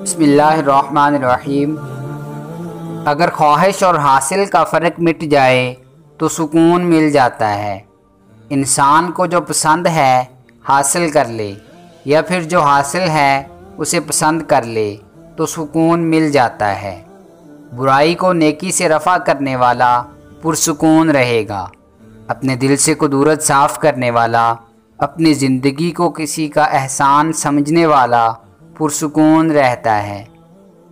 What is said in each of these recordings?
बिस्मिल्लाहिर्रहमानिर्रहीम। अगर ख्वाहिश और हासिल का फ़र्क मिट जाए तो सुकून मिल जाता है। इंसान को जो पसंद है हासिल कर ले, या फिर जो हासिल है उसे पसंद कर ले तो सुकून मिल जाता है। बुराई को नेकी से रफ़ा करने वाला पुरसुकून रहेगा। अपने दिल से कुदूरत साफ़ करने वाला, अपनी ज़िंदगी को किसी का एहसान समझने वाला पुरसुकून रहता है।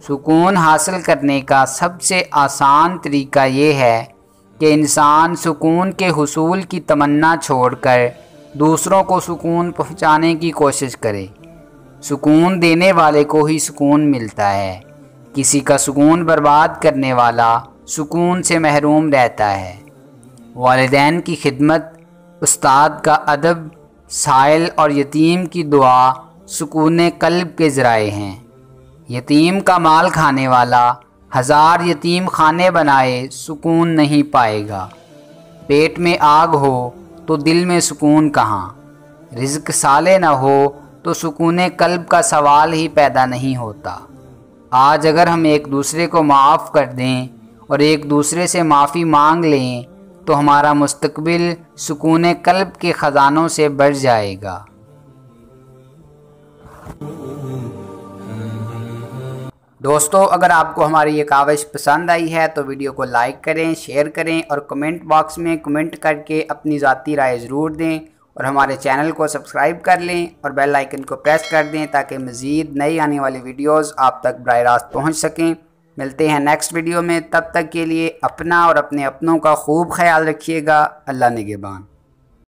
सुकून हासिल करने का सबसे आसान तरीका ये है कि इंसान सुकून के हुसूल की तमन्ना छोड़कर दूसरों को सुकून पहुंचाने की कोशिश करे। सुकून देने वाले को ही सुकून मिलता है। किसी का सुकून बर्बाद करने वाला सुकून से महरूम रहता है। वालिदैन की खिदमत, उस्ताद का अदब, साइल और यतीम की दुआ सुकून कल्ब के ज़राए हैं। यतीम का माल खाने वाला 1000 यतीम खाने बनाए सुकून नहीं पाएगा। पेट में आग हो तो दिल में सुकून कहाँ। रिज़्क़ साले न हो तो सुकून कल्ब का सवाल ही पैदा नहीं होता। आज अगर हम एक दूसरे को माफ़ कर दें और एक दूसरे से माफ़ी मांग लें तो हमारा मुस्तकबिल सुकून कल्ब के ख़जानों से बढ़ जाएगा। दोस्तों, अगर आपको हमारी ये काविश पसंद आई है तो वीडियो को लाइक करें, शेयर करें और कमेंट बॉक्स में कमेंट करके अपनी ज़ाती राय ज़रूर दें। और हमारे चैनल को सब्सक्राइब कर लें और बेल आइकन को प्रेस कर दें ताकि मज़ीद नई आने वाली वीडियोस आप तक बराह रास्त पहुँच सकें। मिलते हैं नेक्स्ट वीडियो में। तब तक के लिए अपना और अपने अपनों का खूब ख्याल रखिएगा। अल्लाह निगहबान।